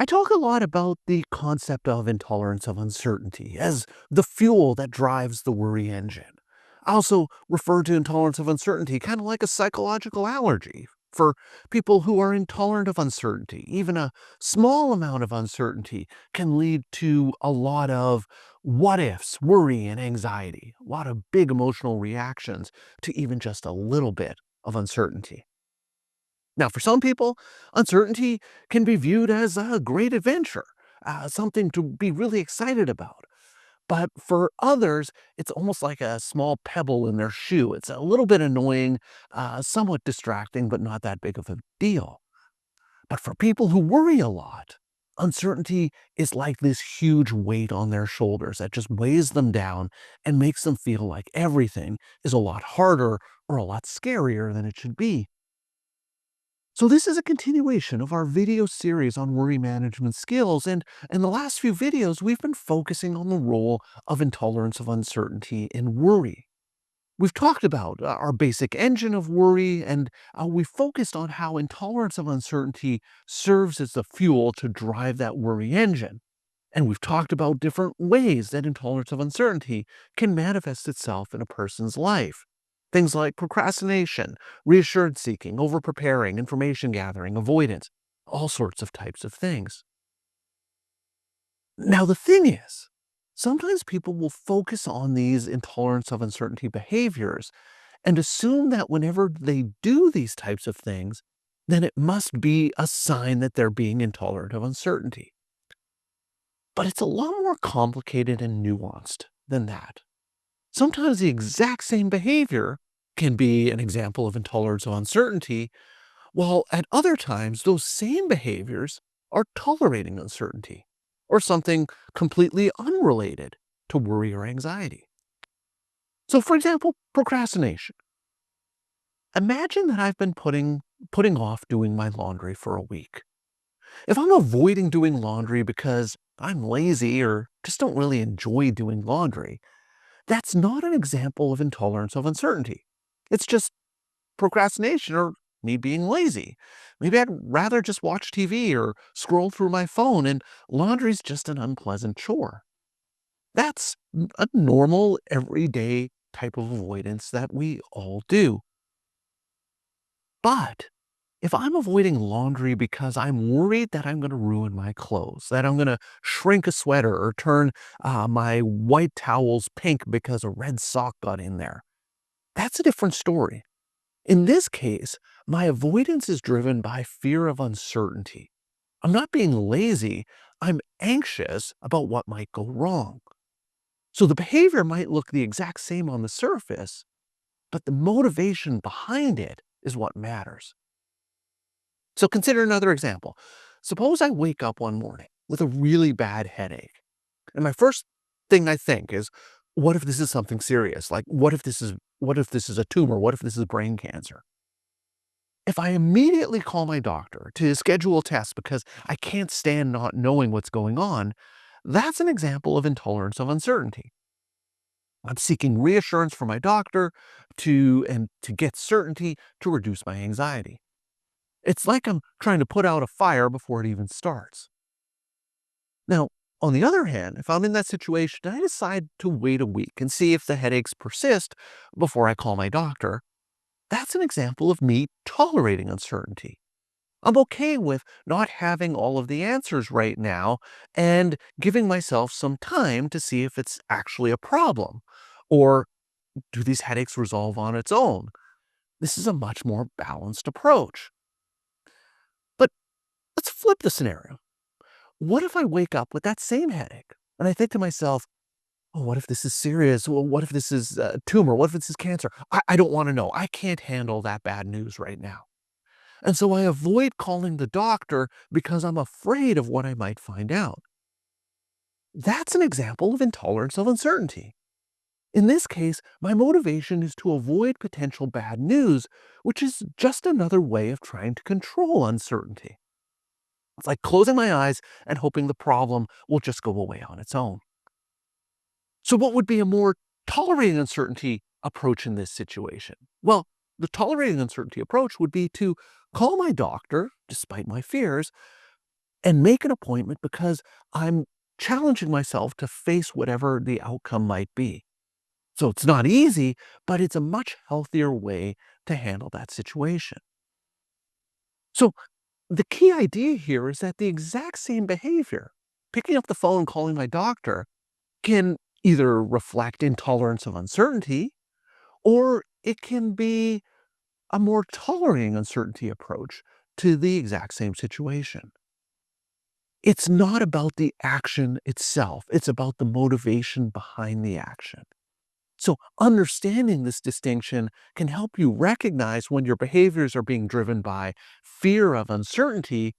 I talk a lot about the concept of intolerance of uncertainty as the fuel that drives the worry engine. I also refer to intolerance of uncertainty kind of like a psychological allergy for people who are intolerant of uncertainty. Even a small amount of uncertainty can lead to a lot of what ifs, worry, and anxiety, a lot of big emotional reactions to even just a little bit of uncertainty. Now, for some people, uncertainty can be viewed as a great adventure, something to be really excited about. But for others, it's almost like a small pebble in their shoe. It's a little bit annoying, somewhat distracting, but not that big of a deal. But for people who worry a lot, uncertainty is like this huge weight on their shoulders that just weighs them down and makes them feel like everything is a lot harder or a lot scarier than it should be. So this is a continuation of our video series on worry management skills, and in the last few videos, we've been focusing on the role of intolerance of uncertainty in worry. We've talked about our basic engine of worry, and we focused on how intolerance of uncertainty serves as the fuel to drive that worry engine. And we've talked about different ways that intolerance of uncertainty can manifest itself in a person's life. Things like procrastination, reassurance seeking, over preparing, information gathering, avoidance, all sorts of types of things. Now, the thing is, sometimes people will focus on these intolerance of uncertainty behaviors and assume that whenever they do these types of things, then it must be a sign that they're being intolerant of uncertainty. But it's a lot more complicated and nuanced than that. Sometimes the exact same behavior can be an example of intolerance of uncertainty, while at other times, those same behaviors are tolerating uncertainty or something completely unrelated to worry or anxiety. So, for example, procrastination. Imagine that I've been putting off doing my laundry for a week. If I'm avoiding doing laundry because I'm lazy or just don't really enjoy doing laundry, that's not an example of intolerance of uncertainty. It's just procrastination or me being lazy. Maybe I'd rather just watch TV or scroll through my phone, and laundry's just an unpleasant chore. That's a normal, everyday type of avoidance that we all do. But if I'm avoiding laundry because I'm worried that I'm going to ruin my clothes, that I'm going to shrink a sweater or turn my white towels pink because a red sock got in there, that's a different story. In this case, my avoidance is driven by fear of uncertainty. I'm not being lazy, I'm anxious about what might go wrong. So the behavior might look the exact same on the surface, but the motivation behind it is what matters. So consider another example. Suppose I wake up one morning with a really bad headache. And my first thing I think is, what if this is something serious? Like what if this is a tumor? What if this is brain cancer? If I immediately call my doctor to schedule a test because I can't stand not knowing what's going on, that's an example of intolerance of uncertainty. I'm seeking reassurance from my doctor to get certainty to reduce my anxiety. It's like I'm trying to put out a fire before it even starts. Now, on the other hand, if I'm in that situation, I decide to wait a week and see if the headaches persist before I call my doctor. That's an example of me tolerating uncertainty. I'm okay with not having all of the answers right now and giving myself some time to see if it's actually a problem. Or do these headaches resolve on its own? This is a much more balanced approach. But let's flip the scenario. What if I wake up with that same headache and I think to myself, oh, what if this is serious? Well, what if this is a tumor? What if this is cancer? I don't want to know. I can't handle that bad news right now. And so I avoid calling the doctor because I'm afraid of what I might find out. That's an example of intolerance of uncertainty. In this case, my motivation is to avoid potential bad news, which is just another way of trying to control uncertainty. It's like closing my eyes and hoping the problem will just go away on its own. So, what would be a more tolerating uncertainty approach in this situation? Well, the tolerating uncertainty approach would be to call my doctor, despite my fears, and make an appointment because I'm challenging myself to face whatever the outcome might be. So it's not easy, but it's a much healthier way to handle that situation. So the key idea here is that the exact same behavior, picking up the phone and calling my doctor, can either reflect intolerance of uncertainty or it can be a more tolerating uncertainty approach to the exact same situation. It's not about the action itself, it's about the motivation behind the action. So, understanding this distinction can help you recognize when your behaviors are being driven by fear of uncertainty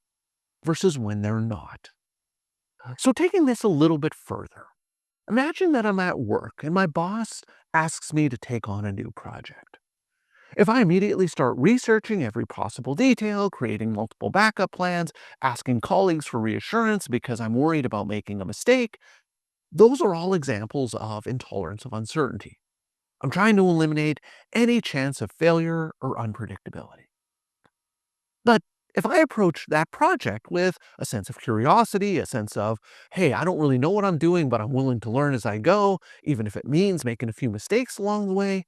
versus when they're not. So, taking this a little bit further, imagine that I'm at work and my boss asks me to take on a new project. If I immediately start researching every possible detail, creating multiple backup plans, asking colleagues for reassurance because I'm worried about making a mistake, those are all examples of intolerance of uncertainty. I'm trying to eliminate any chance of failure or unpredictability. But if I approach that project with a sense of curiosity, a sense of, hey, I don't really know what I'm doing, but I'm willing to learn as I go, even if it means making a few mistakes along the way,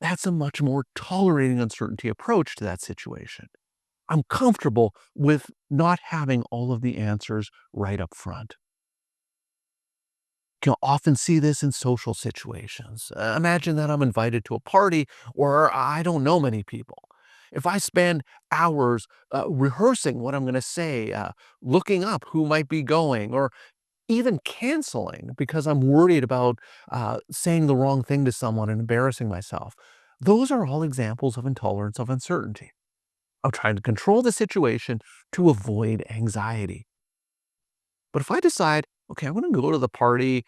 that's a much more tolerating uncertainty approach to that situation. I'm comfortable with not having all of the answers right up front. You'll often see this in social situations. Imagine that I'm invited to a party where I don't know many people. If I spend hours rehearsing what I'm going to say, looking up who might be going, or even canceling because I'm worried about saying the wrong thing to someone and embarrassing myself, those are all examples of intolerance of uncertainty. I'm trying to control the situation to avoid anxiety. But if I decide, okay, I'm going to go to the party,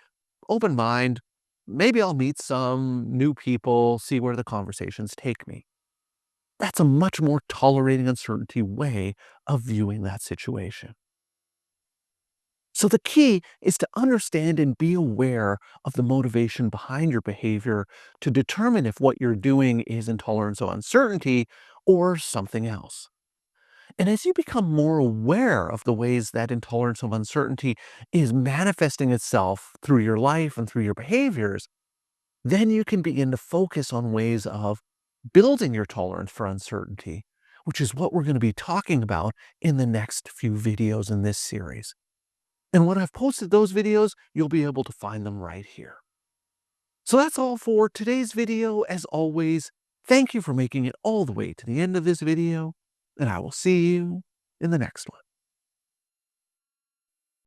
open mind, maybe I'll meet some new people, see where the conversations take me. That's a much more tolerating uncertainty way of viewing that situation. So the key is to understand and be aware of the motivation behind your behavior to determine if what you're doing is intolerance of uncertainty or something else. And as you become more aware of the ways that intolerance of uncertainty is manifesting itself through your life and through your behaviors, then you can begin to focus on ways of building your tolerance for uncertainty, which is what we're going to be talking about in the next few videos in this series. And when I've posted those videos, you'll be able to find them right here. So that's all for today's video. As always, thank you for making it all the way to the end of this video, and I will see you in the next one.